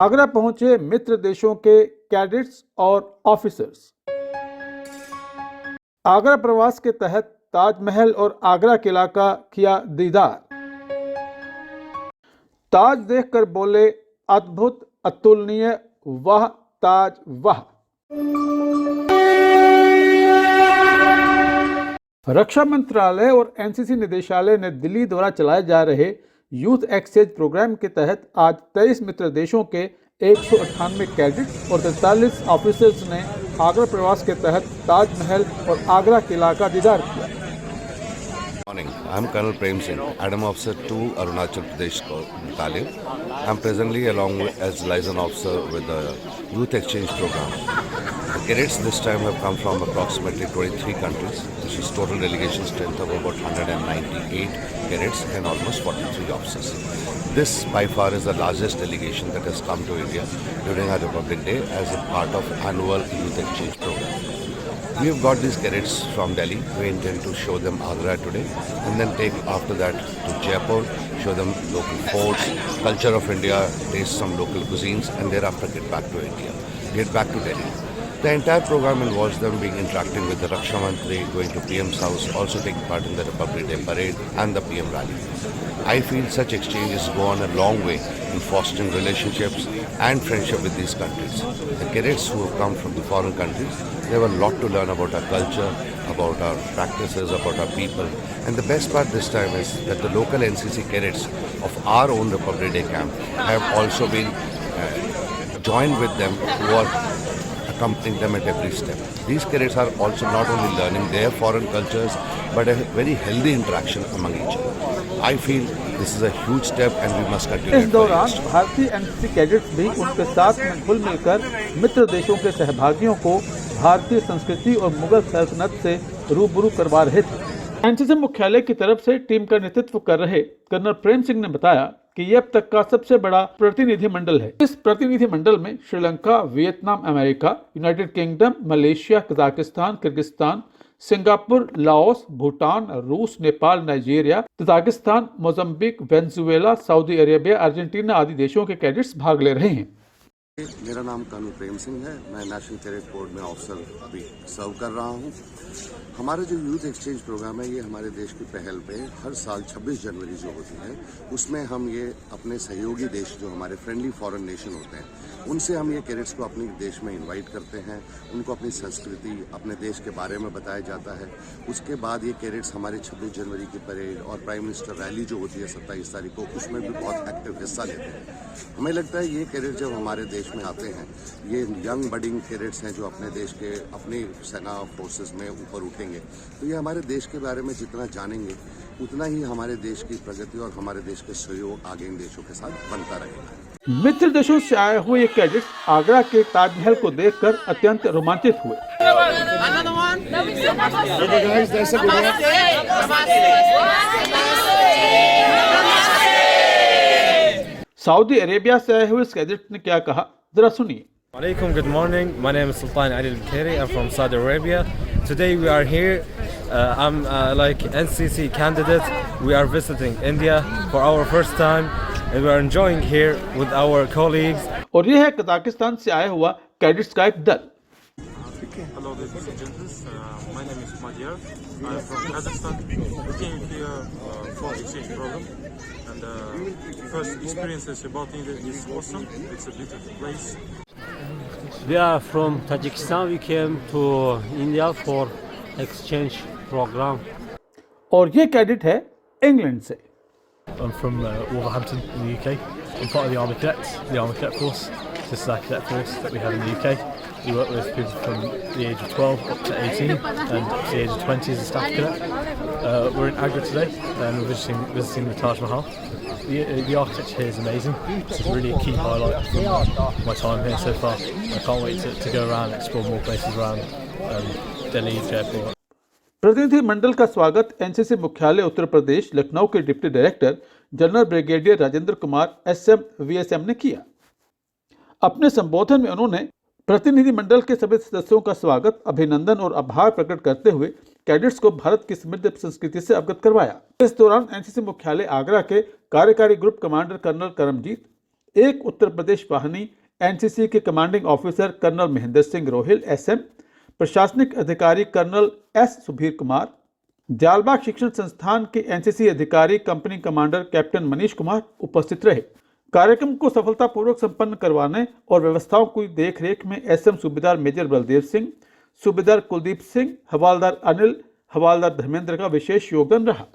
आगरा पहुंचे मित्र देशों के कैडेट्स और ऑफिसर्स। आगरा प्रवास के तहत ताजमहल और आगरा किला का किया दीदार। ताज देखकर बोले, अद्भुत, अतुलनीय, वाह ताज वाह। रक्षा मंत्रालय और एनसीसी निदेशालय ने दिल्ली द्वारा चलाए जा रहे यूथ एक्सचेंज प्रोग्राम के तहत आज 23 मित्र देशों के 198 कैडेट्स और 43 ऑफिसर्स ने आगरा प्रवास के तहत ताजमहल और आगरा किला का दीदार किया। Morning. I'm Colonel Prem Singh, Adam Officer 2, Arunachal Pradesh Battalion. I'm presently along as liaison officer with the Youth Exchange Program. The cadets this time have come from approximately 23 countries. This is total delegation strength of about 198 cadets and almost 43 officers. This by far is the largest delegation that has come to India during our Republic Day as a part of annual Youth Exchange Program. We have got these cadets from Delhi. We intend to show them Agra today and then take after that to Jaipur, show them local forts, culture of India, taste some local cuisines and thereafter get back to India, get back to Delhi. The entire program involves them being interacting with the Raksha Mantri, going to PM's house, also taking part in the Republic Day parade and the PM rally. I feel such exchanges go on a long way in fostering relationships and friendship with these countries. The cadets who have come from the foreign countries, they have a lot to learn about our culture, about our practices, about our people. And the best part this time is that the local NCC cadets of our own Republic Day camp have also been joined with them who are accompanying them at every step. These cadets are also not only learning their foreign cultures but a very healthy interaction among each other. I feel this is a huge step and we must continue. इस दौरान भारतीय NCC cadets भी उनके साथ में घुल मिलकर मित्र देशों के सहभागियों को भारतीय संस्कृति और मुगल सल्तनत से रूबरू करवा रहे थे। एनसीसी मुख्यालय की तरफ से टीम का नेतृत्व कर रहे कर्नल प्रेम सिंह ने बताया कि यह अब तक का सबसे बड़ा प्रतिनिधिमंडल है। इस प्रतिनिधिमंडल में Sri Lanka, Vietnam, America, United Kingdom, Malaysia, Kazakhstan, Kyrgyzstan, Singapore, Laos, Bhutan, रूस, Nepal, Nigeria, Tajikistan, Mozambique, Venezuela, Saudi Arabia, Argentina आदि देशों के कैडेट्स भाग ले रहे हैं। मेरा नाम कर्नल प्रेम सिंह है। मैं नेशनल कैडेट कोर में ऑफिसर अभी सर्व कर रहा हूँ। हमारा जो यूथ एक्सचेंज प्रोग्राम है ये हमारे देश की पहल पे हर साल 26 जनवरी जो होती है उसमें हम ये अपने सहयोगी देश जो हमारे फ्रेंडली फॉरेन नेशन होते हैं उनसे हम ये कैडेट्स को अपने देश में इनवाइट करते हैं। उनको अपनी संस्कृति, अपने देश के बारे में बताया जाता है। उसके बाद ये कैडेट्स हमारे 26 जनवरी की परेड और प्राइम मिनिस्टर रैली जो होती है 27 तारीख को उसमें भी बहुत एक्टिव हिस्सा लेते हैं। हमें लगता है ये कैडेट जब हमारे देश में आते हैं, ये यंग बडिंग कैडेट्स हैं जो अपने देश के अपनी सेना फोर्सेस में ऊपर उठेंगे, तो ये हमारे देश के बारे में जितना जानेंगे उतना ही हमारे देश की प्रगति और हमारे देश के सहयोग आगे इन देशों के साथ बनता रहेगा। मित्र देशों से आए हुए ये कैडेट्स आगरा के ताजमहल को देखकर अत्यंत रोमांचित हुए। सऊदी अरेबिया से आए हुए इस कैडेट ने क्या कहा, जरा सुनिए। Alaikum, good morning. My name is Sultan Ali Al-Khairi. I'm from Saudi Arabia. Today we are here. I'm like NCC candidate. We are visiting India for our first time and we are enjoying here with our colleagues. और ये है Kazakhstan से आया हुआ cadets का एक दल। Hello, ladies and gentlemen. My name is Madhyar. I'm from Kazakhstan. We came here for exchange program, and first experiences about India is awesome. It's a beautiful place. We are from Tajikistan. We came to India for exchange program. और ये cadet है England से। I'm from Wolverhampton in the UK. I'm part of the Army Cadets, the Army Cadet Force. This is our cadet force that we have in the UK. We work with people from the age of 12 up to 18 and up to the age of 20 as a staff cadet. We're in Agra today and we're visiting the Taj Mahal. The architecture here is amazing. It's really a key highlight from my time here so far. I can't wait to go around and explore more places around Delhi, Jaipur. प्रतिनिधिमंडल का स्वागत NCC मुख्यालय उत्तर प्रदेश लखनऊ के deputy director general brigadier Rajendra Kumar SM VSM ने किया। अपने संबोधन में उन्होंने प्रतिनिधिमंडल के सभी सदस्यों का स्वागत, अभिनंदन और आभार प्रकट करते हुए कैडेट्स को भारत की समृद्ध संस्कृति से अवगत करवाया। इस दौरान एनसीसी मुख्यालय आगरा के कार्यकारी ग्रुप कमांडर कर्नल करमजीत, एक उत्तर प्रदेश वाहिनी एनसीसी के commanding officer colonel Mahendra Singh Rohil SM, प्रशासनिक अधिकारी कर्नल एस सुधीर कुमार, जालबाग शिक्षण संस्थान के एनसीसी अधिकारी company commander captain Manish Kumar उपस्थित रहे। कार्यक्रम को सफलतापूर्वक संपन्न करवाने और व्यवस्थाओं की देखरेख में एसएम सूबेदार मेजर बलदेव सिंह, सूबेदार कुलदीप सिंह, हवालदार अनिल, हवालदार धर्मेंद्र का विशेष योगदान रहा।